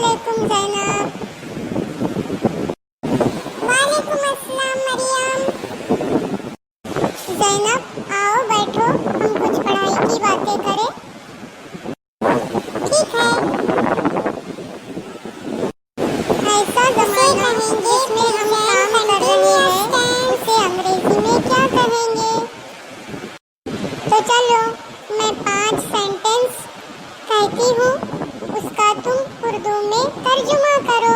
वालेकुम ज़ैनब। वालेकुम अस्सलाम मरियम। ज़ैनब आओ बैठो, हम कुछ पढ़ाई की बातें करें। ठीक है। ऐसा ज़माना जिसमें हम काम कर रहे हैं उसे अंग्रेजी में क्या कहेंगे? तो चलो मैं 5 सेंटेंस कहती हूँ, उसका तुम उर्दू में तर्जुमा करो।